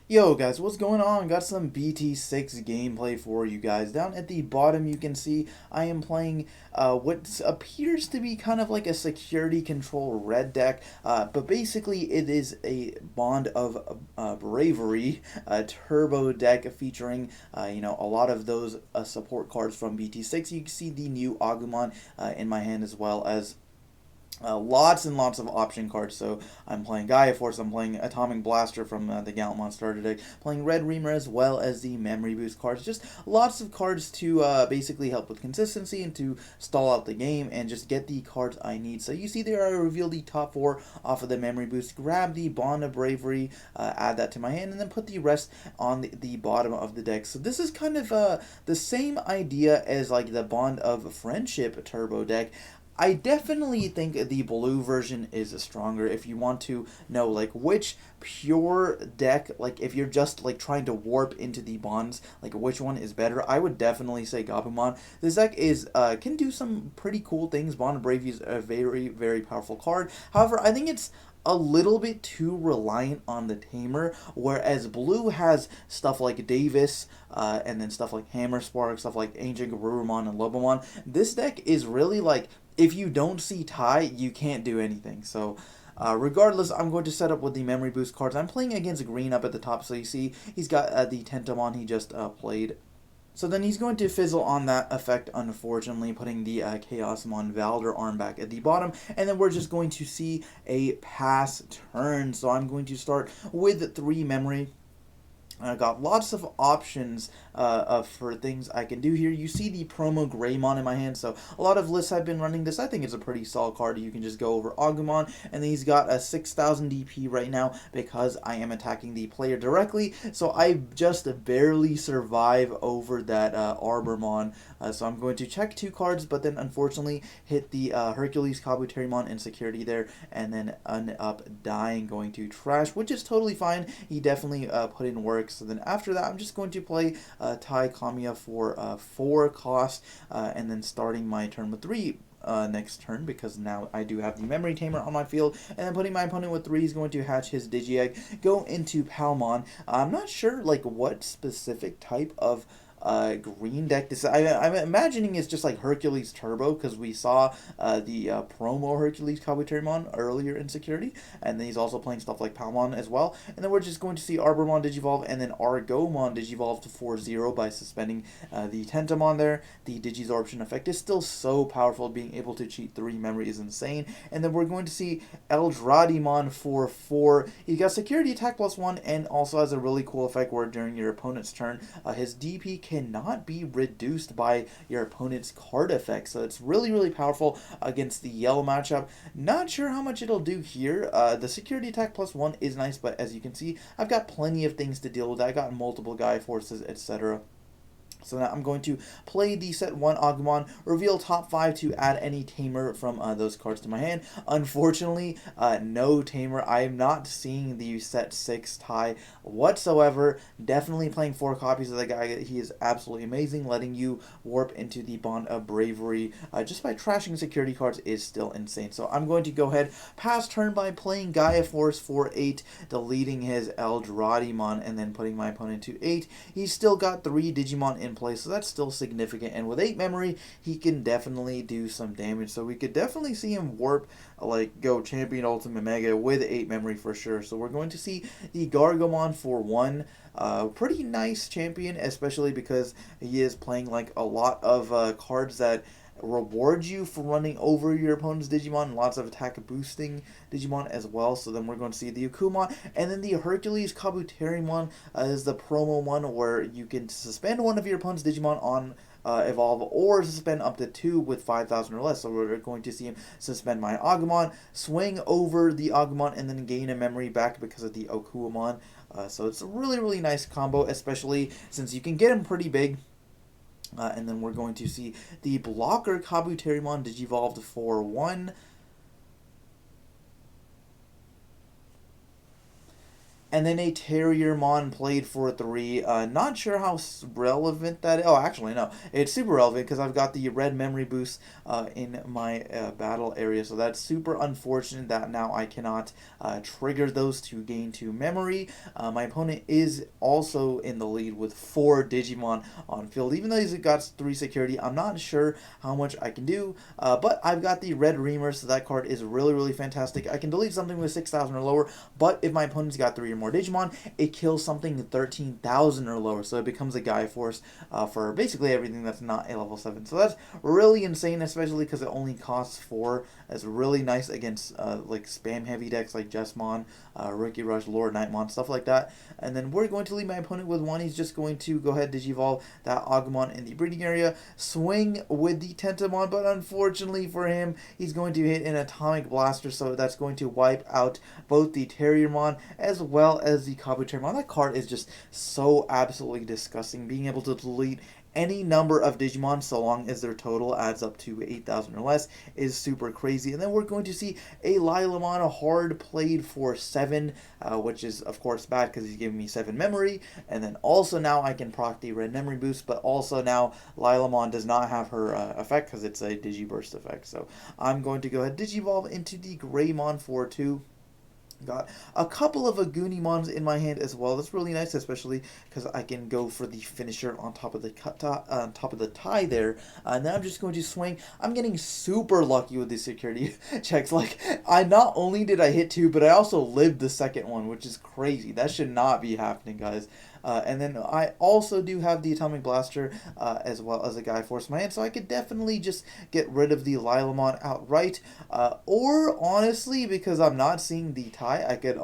Yo guys, what's going on? Got some BT6 gameplay for you guys. Down at the bottom you can see I am playing what appears to be kind of like a security control red deck, but basically it is a Bond of Bravery turbo deck featuring a lot of those support cards from BT6. You can see the new AguBond in my hand, as well as lots and lots of option cards. So I'm playing Gaia Force, I'm playing Atomic Blaster from the Galmon starter deck, playing Red Reamer, as well as the Memory Boost cards. Just lots of cards to basically help with consistency and to stall out the game and just get the cards I need. So you see there, I reveal the top 4 off of the Memory Boost, grab the Bond of Bravery, add that to my hand, and then put the rest on the bottom of the deck. So this is kind of the same idea as like the Bond of Friendship turbo deck. I definitely think the blue version is stronger if you want to know like which pure deck, like if you're just like trying to warp into the bonds, like which one is better. I would definitely say Gabumon. This deck is can do some pretty cool things. Bond of Bravery is a very, very powerful card. However, I think it's a little bit too reliant on the tamer, whereas blue has stuff like Davis, and then stuff like Hammer Spark, stuff like Ancient Garurumon and Lobomon. This deck is really like, if you don't see Tai, you can't do anything. So regardless, I'm going to set up with the Memory Boost cards. I'm playing against green up at the top, so you see he's got the Tentamon he just played. So then he's going to fizzle on that effect, unfortunately, putting the Chaosmon Valder arm back at the bottom. And then we're just going to see a pass turn. So I'm going to start with 3 memory. I got lots of options for things I can do here. You see the promo Greymon in my hand, so a lot of lists have been running this. I think it's a pretty solid card. You can just go over Agumon, and then he's got a 6,000 DP right now because I am attacking the player directly, so I just barely survive over that Arbormon. So I'm going to check 2 cards, but then unfortunately hit the Hercules Kabuterimon in security there, and then end up dying, going to trash, which is totally fine. He definitely put in work. So then after that, I'm just going to play Tai Kamiya for 4 cost, and then starting my turn with 3 next turn, because now I do have the Memory Tamer on my field, and then putting my opponent with 3. He's going to hatch his Digi-Egg, go into Palmon. I'm not sure like what specific type of green deck this. I'm imagining it's just like Hercules Turbo, because we saw the promo Hercules Kabuterimon earlier in Security, and then he's also playing stuff like Palmon as well. And then we're just going to see Arbormon Digivolve, and then Argomon Digivolve to 4-0 by suspending the Tentamon there. The Digisorption effect is still so powerful. Being able to cheat 3 memory is insane. And then we're going to see Eldradimon for 4. He got Security Attack +1, and also has a really cool effect where during your opponent's turn, his DP cannot be reduced by your opponent's card effect. So it's really, really powerful against the yellow matchup. Not sure how much it'll do here. The Security Attack +1 is nice, but as you can see, I've got plenty of things to deal with. I got multiple Gaia Forces, etc. So now I'm going to play the set 1 Agumon, reveal top 5 to add any Tamer from those cards to my hand. Unfortunately, no Tamer. I am not seeing the set 6 Tai whatsoever. Definitely playing 4 copies of the guy. He is absolutely amazing. Letting you warp into the Bond of Bravery just by trashing security cards is still insane. So I'm going to go ahead, pass turn by playing Gaia Force for 8, deleting his Eldradimon, and then putting my opponent to 8. He's still got 3 Digimon in play, so that's still significant, and with 8 memory he can definitely do some damage. So we could definitely see him warp, like go Champion Ultimate Mega with 8 memory for sure. So we're going to see the Gargomon for 1. Pretty nice champion, especially because he is playing like a lot of cards that reward you for running over your opponent's Digimon, and lots of attack boosting Digimon as well. So then we're going to see the Akumon, and then the Hercules Kabuterimon is the promo one where you can suspend one of your opponent's Digimon on evolve, or suspend up to 2 with 5,000 or less. So we're going to see him suspend my Agumon, swing over the Agumon, and then gain a memory back because of the Okuamon. So it's a really, really nice combo, especially since you can get him pretty big. And then we're going to see the Blocker Kabuterimon Digivolved for 1. And then a Terriermon played for 3. Not sure how relevant that is. Oh, actually, no. It's super relevant because I've got the red memory boost in my battle area. So that's super unfortunate that now I cannot trigger those to gain 2 memory. My opponent is also in the lead with 4 Digimon on field. Even though he's got 3 security, I'm not sure how much I can do. But I've got the red Reamer, so that card is really, really fantastic. I can delete something with 6,000 or lower, but if my opponent's got 3 or more Digimon, it kills something 13,000 or lower, so it becomes a Gaia Force for basically everything that's not a level 7. So that's really insane, especially because it only costs 4. It's really nice against like spam heavy decks like Jessmon, Rookie Rush, Lord Nightmon, stuff like that. And then we're going to leave my opponent with 1. He's just going to go ahead Digivolve that Agumon in the breeding area, swing with the Tentamon, but unfortunately for him, he's going to hit an Atomic Blaster, so that's going to wipe out both the Terriermon as well as the Kabuterimon. That card is just so absolutely disgusting. Being able to delete any number of Digimon, so long as their total adds up to 8,000 or less, is super crazy. And then we're going to see a Lilamon hard played for 7, which is of course bad because he's giving me 7 memory. And then also now I can proc the red memory boost, but also now Lilamon does not have her effect because it's a Digiburst effect. So I'm going to go ahead Digivolve into the Greymon for 2. Got a couple of Agunimons in my hand as well. That's really nice, especially because I can go for the finisher on top of the top of the tie there. And then I'm just going to swing. I'm getting super lucky with these security checks. Like, I not only did I hit 2, but I also lived the second one, which is crazy. That should not be happening, guys. And then I also do have the Atomic Blaster as well as a Gaia Force in my hand, so I could definitely just get rid of the Lilamon outright. Or, honestly, because I'm not seeing the tie, I could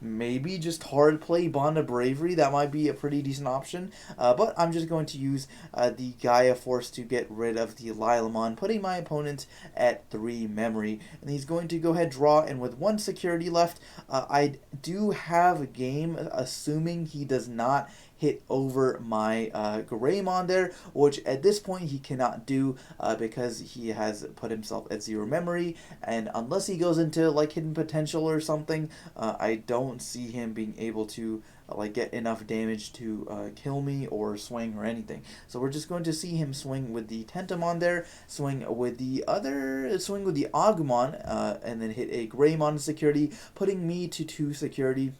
maybe just hard play Bond of Bravery. That might be a pretty decent option. But I'm just going to use the Gaia Force to get rid of the Lilamon, putting my opponent at 3 memory. And he's going to go ahead, draw, and with 1 security left, I do have a game, assuming he does not hit over my Greymon there, which at this point he cannot do because he has put himself at 0 memory, and unless he goes into like hidden potential or something, I don't see him being able to like get enough damage to kill me or swing or anything. So we're just going to see him swing with the Tentamon there, swing with the Agumon, and then hit a Greymon security, putting me to 2 security.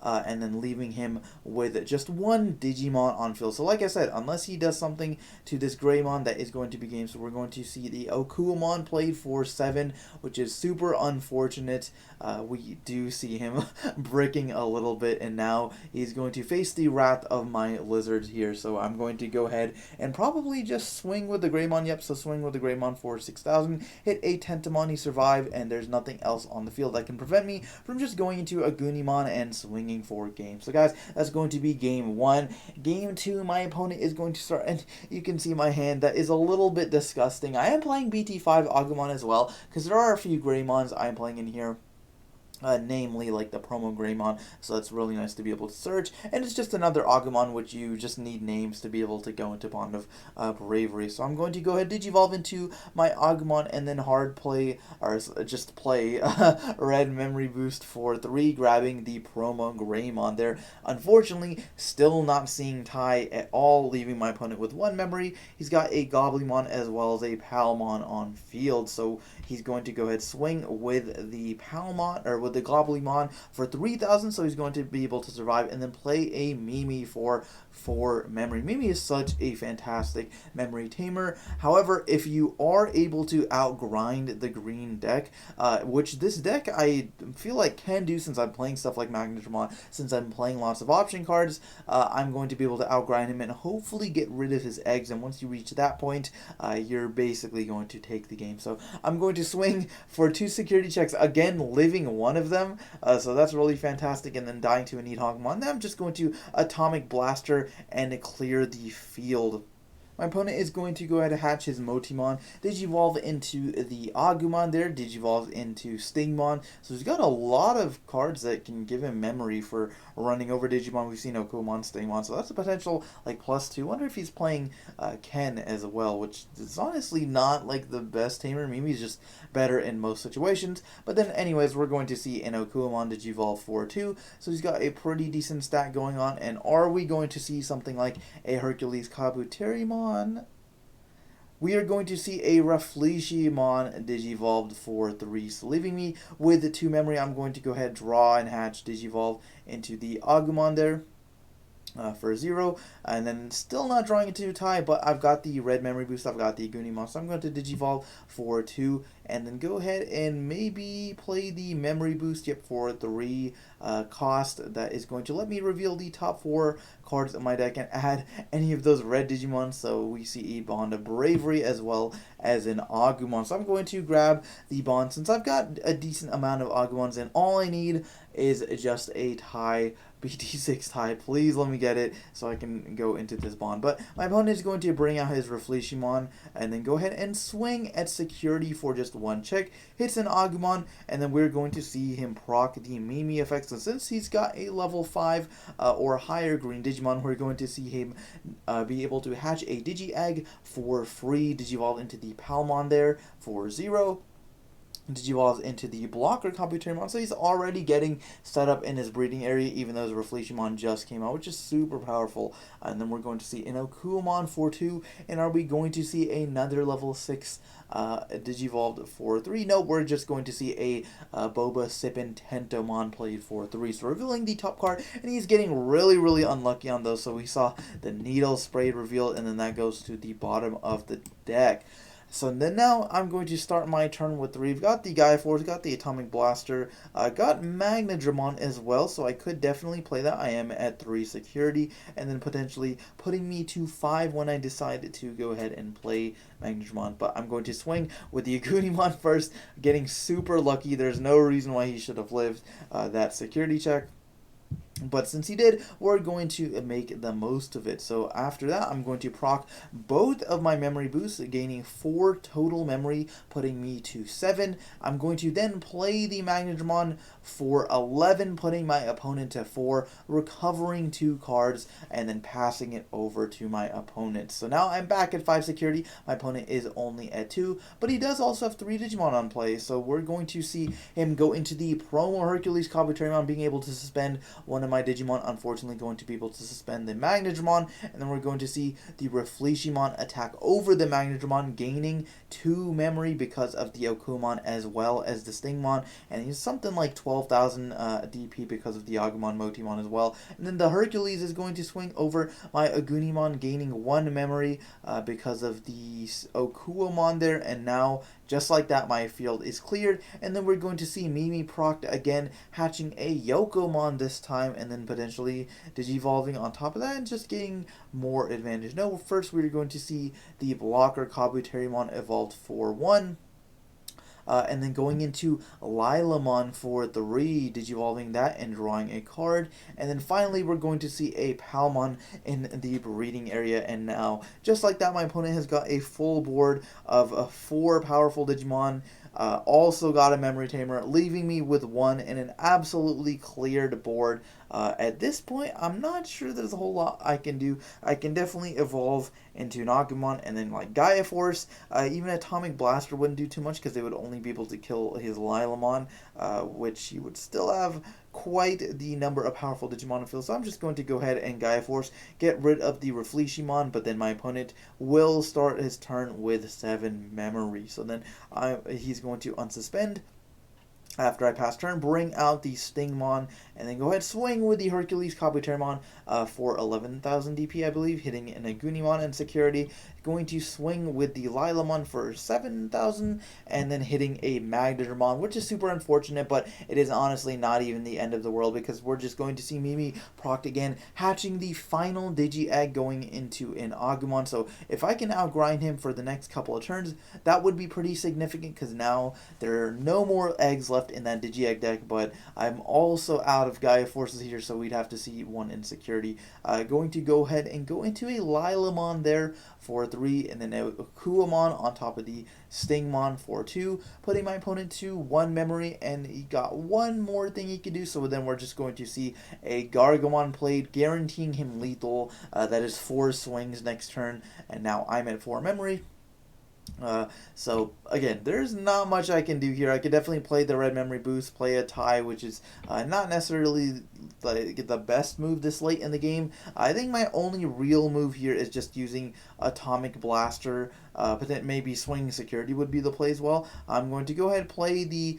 And then leaving him with just 1 Digimon on field. So like I said, unless he does something to this Greymon, that is going to be game. So we're going to see the Okuamon played for 7, which is super unfortunate. We do see him bricking a little bit, and now he's going to face the wrath of my lizards here. So I'm going to go ahead and probably just swing with the Greymon. Yep, so swing with the Greymon for 6,000. Hit a Tentamon, he survived, and there's nothing else on the field that can prevent me from just going into a Agunimon and swinging for games. So guys, that's going to be game 1. Game 2, my opponent is going to start, and you can see my hand that is a little bit disgusting. I am playing BT5 Agumon as well, because there are a few Greymons I am playing in here. Namely like the promo Greymon, so that's really nice to be able to search, and it's just another Agumon which you just need names to be able to go into Bond of Bravery. So I'm going to go ahead Digivolve into my Agumon and then hard play, or just play red memory boost for 3, grabbing the promo Greymon there. Unfortunately, still not seeing tie at all, leaving my opponent with 1 memory. He's got a Goblimon as well as a Palmon on field, so he's going to go ahead swing with the Palmon, or with the Goblimon for 3,000, so he's going to be able to survive, and then play a Mimi for 4 memory. Mimi is such a fantastic memory tamer. However, if you are able to outgrind the green deck, which this deck I feel like can do since I'm playing stuff like Magnetron, since I'm playing lots of option cards, I'm going to be able to outgrind him and hopefully get rid of his eggs, and once you reach that point, you're basically going to take the game. So I'm going to swing for 2 security checks, again living 1 of them, so that's really fantastic, and then dying to a Needhogmon. Then I'm just going to Atomic Blaster and clear the field. my opponent is going to go ahead and hatch his Motimon, Digivolve into the AguBond there, Digivolve into Stingmon. So he's got a lot of cards that can give him memory for running over Digimon. We've seen Okumon, Stingmon, so that's a potential like +2. Wonder if he's playing Ken as well, which is honestly not like the best tamer. Maybe he's just better in most situations. But then anyways, we're going to see an Okumon Digivolve 4-2. So he's got a pretty decent stat going on. And are we going to see something like a Hercules Kabuterimon? We are going to see a Rafflechiemon Digivolved for 3. So leaving me with 2 memory, I'm going to go ahead, draw, and hatch Digivolve into the Agumon there. For 0, and then still not drawing it to tie, but I've got the red memory boost, I've got the Agunimon, so I'm going to Digivolve for 2, and then go ahead and maybe play the memory boost, for 3 cost. That is going to let me reveal the top 4 cards in my deck and add any of those red Digimon, so we see a Bond of Bravery as well as an Agumon. So I'm going to grab the Bond, since I've got a decent amount of Agumons, and all I need is just a tie, BT6 tie. Please let me get it so I can go into this Bond. But my opponent is going to bring out his Rafflechiemon and then go ahead and swing at security for just 1 check. Hits an Agumon, and then we're going to see him proc the Mimi effects. And since he's got a level 5 or higher green Digimon, we're going to see him be able to hatch a Digi-Egg for free, Digivolve into the Palmon there for 0. Digivolves into the blocker Kabuterimon, so he's already getting set up in his breeding area, even though his Rafflechiemon just came out, which is super powerful. And then we're going to see an Okumon for 2, and are we going to see another level 6 Digivolved for 3? No, we're just going to see a Boba Sippin Tentomon played for 3. So revealing the top card, and he's getting really unlucky on those, so we saw the Needle Sprayed revealed, and then that goes to the bottom of the deck. So then now I'm going to start my turn with 3. We've got the Gaia Force, got the Atomic Blaster, got Magnadramon as well, so I could definitely play that. I am at 3 security, and then potentially putting me to 5 when I decide to go ahead and play Magnadramon. But I'm going to swing with the Agunimon first, getting super lucky. There's no reason why he should have lived that security check. But since he did, we're going to make the most of it. So after that, I'm going to proc both of my memory boosts, gaining 4 total memory, putting me to 7. I'm going to then play the Magnadramon for 11, putting my opponent to 4, recovering 2 cards, and then passing it over to my opponent. So now I'm back at 5 security. My opponent is only at 2, but he does also have 3 Digimon on play. So we're going to see him go into the promo Hercules Kabuterimon, being able to suspend one of my Digimon, unfortunately going to be able to suspend the Magnadramon, and then we're going to see the Rafflechiemon attack over the Magnadramon, gaining 2 memory because of the Okumon as well as the Stingmon, and he's something like 12,000 DP because of the Agumon Motimon as well. And then the Hercules is going to swing over my Agunimon, gaining 1 memory because of the Okuamon there, and now just like that, my field is cleared, and then we're going to see Mimi procced again, hatching a Yokomon this time, and then potentially Digivolving on top of that, and just getting more advantage. No, first we're going to see the blocker Kabuterimon evolved for 1. And then going into Lilamon for 3, Digivolving that and drawing a card. And then finally, we're going to see a Palmon in the breeding area. And now, just like that, my opponent has got a full board of 4 powerful Digimon. Also got a memory tamer, leaving me with 1 and an absolutely cleared board. At this point, I'm not sure there's a whole lot I can do. I can definitely evolve into an Agumon, and then like Gaia Force, even Atomic Blaster wouldn't do too much because they would only be able to kill his Lilamon, which he would still have quite the number of powerful Digimon in field. So I'm just going to go ahead and Gaia Force, get rid of the Rafflechiemon, but then my opponent will start his turn with 7 memory. So then he's going to unsuspend. After I pass turn, bring out the Stingmon, and then go ahead swing with the Hercules Kabuterimon for 11,000 DP, I believe, hitting an Agunimon and security. Going to swing with the Lilamon for 7,000, and then hitting a Magnadramon, which is super unfortunate, but it is honestly not even the end of the world, because we're just going to see Mimi procced again, hatching the final Digi-Egg going into an Agumon. So if I can outgrind him for the next couple of turns, that would be pretty significant, because now there are no more eggs left left in that Digi-Egg deck, but I'm also out of Gaia Forces here, so we'd have to see one in security. Going to go ahead and go into a Lilamon there for 3, and then a Kuamon on top of the Stingmon for 2, putting my opponent to 1 memory, and he got one more thing he could do, so then we're just going to see a Gargamon played, guaranteeing him lethal. That is 4 swings next turn, and now I'm at 4 memory. So again, there's not much I can do here. I could definitely play the red memory boost, play a tie, which is not necessarily the best move this late in the game. I think my only real move here is just using Atomic Blaster. But then maybe Swing Security would be the play as well. I'm going to go ahead and play the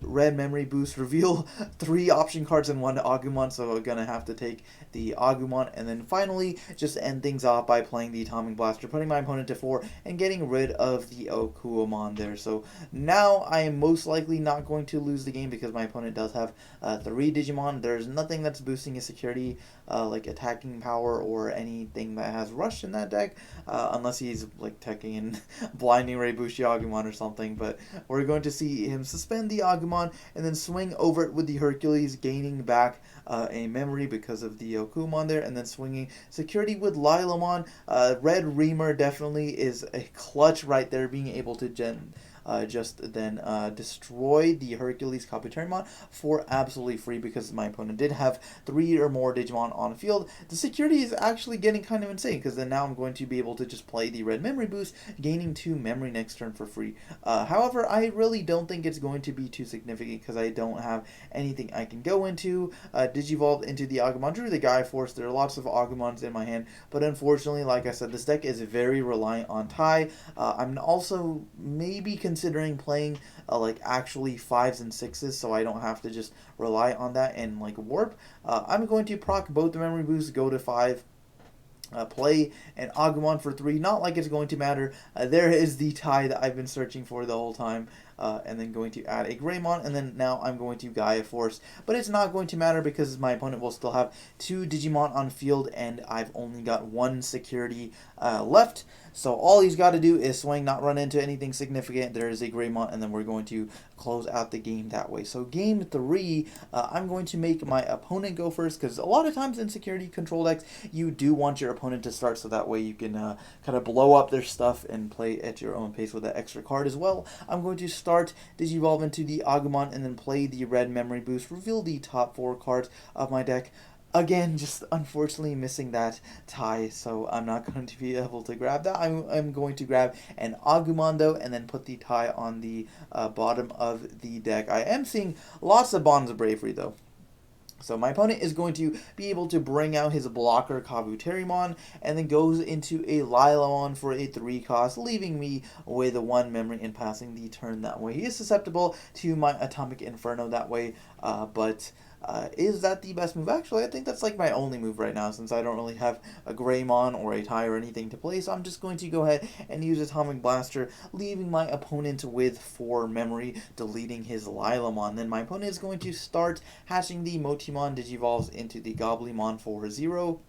red memory boost, reveal 3 option cards and 1 Agumon, so I'm going to have to take the Agumon, and then finally just end things off by playing the Atomic Blaster, putting my opponent to 4 and getting rid of the Okuamon there. So now I am most likely not going to lose the game because my opponent does have 3 Digimon. There's nothing that's boosting his security, like attacking power or anything that has rush in that deck, unless he's like teching in Blinding Ray Bushi Agumon or something. But we're going to see him suspend the Agumon and then swing over it with the Hercules, gaining back a memory because of the Okumon there, and then swinging security with Lilamon. Red Reamer definitely is a clutch right there, being able to just then destroy the Hercules Kabuterimon for absolutely free because my opponent did have 3 or more Digimon on field. The security is actually getting kind of insane because then now I'm going to be able to just play the red memory boost, gaining 2 memory next turn for free. However, I really don't think it's going to be too significant because I don't have anything I can go into. Digivolved into the Agumon, drew the Gaia Force. There are lots of Agumons in my hand, but unfortunately, like I said, this deck is very reliant on tie. I'm also maybe considering playing like actually 5s and 6s, so I don't have to just rely on that and like warp. I'm going to proc both the memory boosts, go to 5. Play an Agumon for 3, not like it's going to matter. There is the tie that I've been searching for the whole time. And then going to add a Greymon, and then now I'm going to Gaia Force. But it's not going to matter because my opponent will still have 2 Digimon on field, and I've only got 1 security left. So all he's got to do is swing, not run into anything significant. There is a Greymon, and then we're going to close out the game that way. So game 3, I'm going to make my opponent go first, because a lot of times in security control decks, you do want your opponent to start, so that way you can kind of blow up their stuff and play at your own pace with that extra card as well. I'm going to start Digivolve into the Agumon and then play the red memory boost, reveal the top 4 cards of my deck. Again, just unfortunately missing that tie, so I'm not going to be able to grab that. I'm going to grab an Agumon though, and then put the tie on the bottom of the deck. I am seeing lots of Bonds of Bravery though. So my opponent is going to be able to bring out his blocker Kabuterimon, and then goes into a Lilamon for a 3 cost, leaving me with a 1 memory and passing the turn that way. He is susceptible to my Atomic Inferno that way, but is that the best move? Actually, I think that's like my only move right now, since I don't really have a Greymon or a tie or anything to play, so I'm just going to go ahead and use Atomic Blaster, leaving my opponent with 4 memory, deleting his Lilamon. Then my opponent is going to start hatching the Motimon, Digivolves into the Goblymon for 0.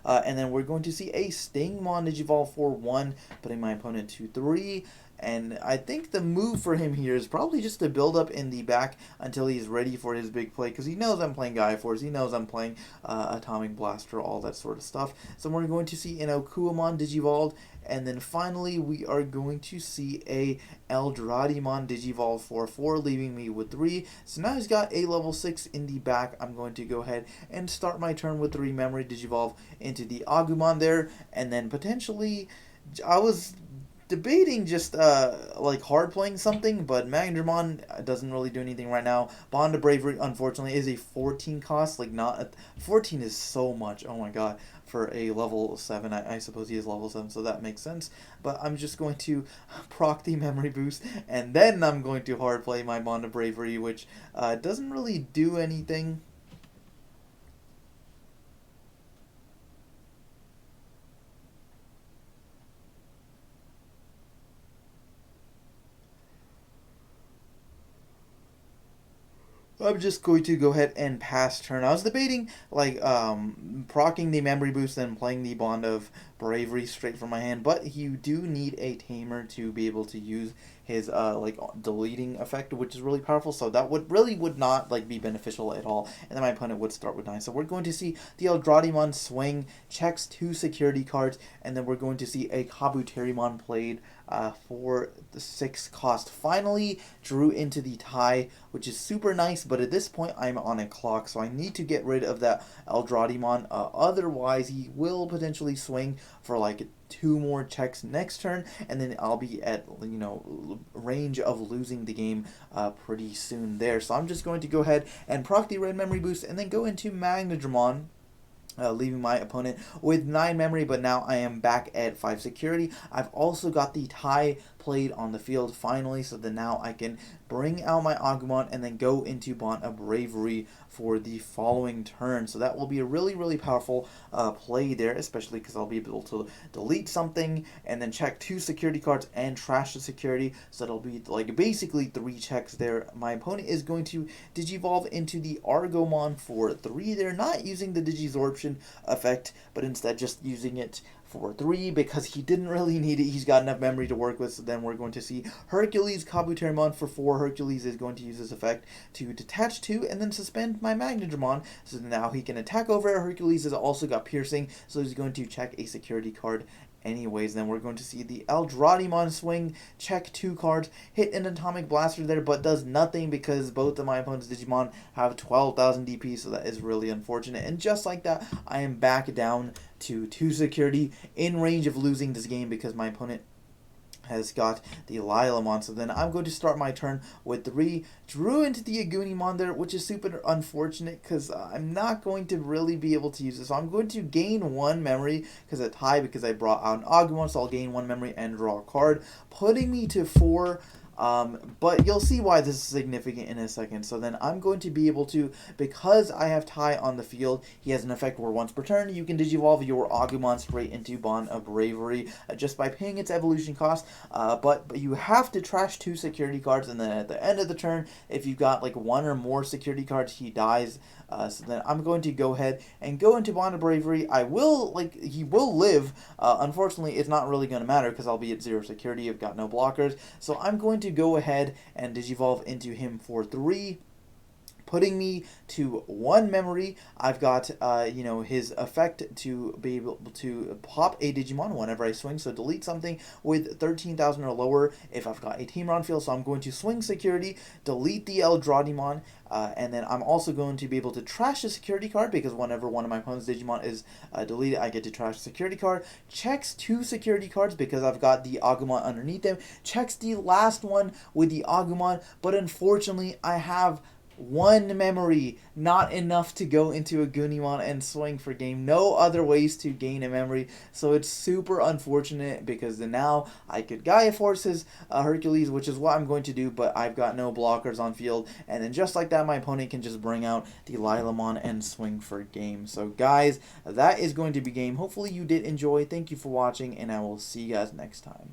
And then we're going to see a Stingmon Digivolve for 1, putting my opponent to 3. And I think the move for him here is probably just to build up in the back until he's ready for his big play, because he knows I'm playing Gaia Force, he knows I'm playing Atomic Blaster, all that sort of stuff. So we're going to see an Okuamon Digivolved, and then finally we are going to see a Eldradimon Digivolve for 4, leaving me with 3. So now he's got a level 6 in the back. I'm going to go ahead and start my turn with 3 memory, Digivolve into the Agumon there, and then potentially I was debating just like hard playing something, but Magnadramon doesn't really do anything right now. Bond of Bravery unfortunately is a 14 cost, like not 14 is so much, oh my god, for a level 7. I suppose he is level 7, so that makes sense. But I'm just going to proc the memory boost, and then I'm going to hard play my Bond of Bravery, which doesn't really do anything. I'm just going to go ahead and pass turn. I was debating like proccing the memory boost and playing the Bond of Bravery straight from my hand, but you do need a tamer to be able to use his like deleting effect, which is really powerful. So that would not like be beneficial at all. And then my opponent would start with 9. So we're going to see the Eldradiamon swing, checks 2 security cards, and then we're going to see a Kabuterimon played for the 6 cost. Finally drew into the tie, which is super nice, but at this point I'm on a clock, so I need to get rid of that Eldradiamon. Otherwise, he will potentially swing for like 2 more checks next turn, and then I'll be at, you know, range of losing the game pretty soon there. So I'm just going to go ahead and proc the red memory boost and then go into Magnadramon, leaving my opponent with 9 memory, but now I am back at 5 security. I've also got the tie played on the field finally, so then now I can bring out my AguBond and then go into Bond of Bravery for the following turn. So that will be a really, really powerful play there, especially because I'll be able to delete something and then check 2 security cards and trash the security. So it'll be like basically 3 checks there. My opponent is going to Digivolve into the Argomon for 3. They're not using the Digisorption effect, but instead just using it for 3 because he didn't really need it. He's got enough memory to work with. So then we're going to see Hercules Kabuterimon for 4. Hercules is going to use this effect to detach 2 and then suspend my Magnadramon. So now he can attack over it. Hercules has also got piercing, so he's going to check a security card anyways. Then we're going to see the Eldradiamon swing, check 2 cards, hit an Atomic Blaster there, but does nothing because both of my opponent's Digimon have 12,000 DP, so that is really unfortunate. And just like that, I am back down to 2 security, in range of losing this game because my opponent has got the Lilamon. So then I'm going to start my turn with 3. Drew into the Agunimon there, which is super unfortunate because I'm not going to really be able to use this. So I'm going to gain 1 memory because I tie because I brought out an Agumon, so I'll gain 1 memory and draw a card, putting me to 4. But you'll see why this is significant in a second. So then I'm going to be able to, because I have tie on the field, he has an effect where once per turn you can Digivolve your Agumon straight into Bond of Bravery just by paying its evolution cost. But you have to trash 2 security cards, and then at the end of the turn, if you've got like 1 or more security cards, he dies. So then I'm going to go ahead and go into Bond of Bravery. He will live. Unfortunately, it's not really going to matter because I'll be at 0 security. I've got no blockers. So I'm going to go ahead and Digivolve into him for 3, putting me to 1 memory. I've got, his effect to be able to pop a Digimon whenever I swing. So delete something with 13,000 or lower if I've got a Teamer on field. So I'm going to swing security, delete the Eldradiamon, and then I'm also going to be able to trash a security card because whenever one of my opponent's Digimon is deleted, I get to trash a security card. Checks 2 security cards because I've got the Agumon underneath them. Checks the last one with the Agumon, but unfortunately I have 1 memory, not enough to go into a Agunimon and swing for game. No other ways to gain a memory, so it's super unfortunate because then now I could Gaia Force his Hercules, which is what I'm going to do, but I've got no blockers on field, and then just like that, my opponent can just bring out the Lilamon and swing for game. So guys, that is going to be game. Hopefully you did enjoy. Thank you for watching, and I will see you guys next time.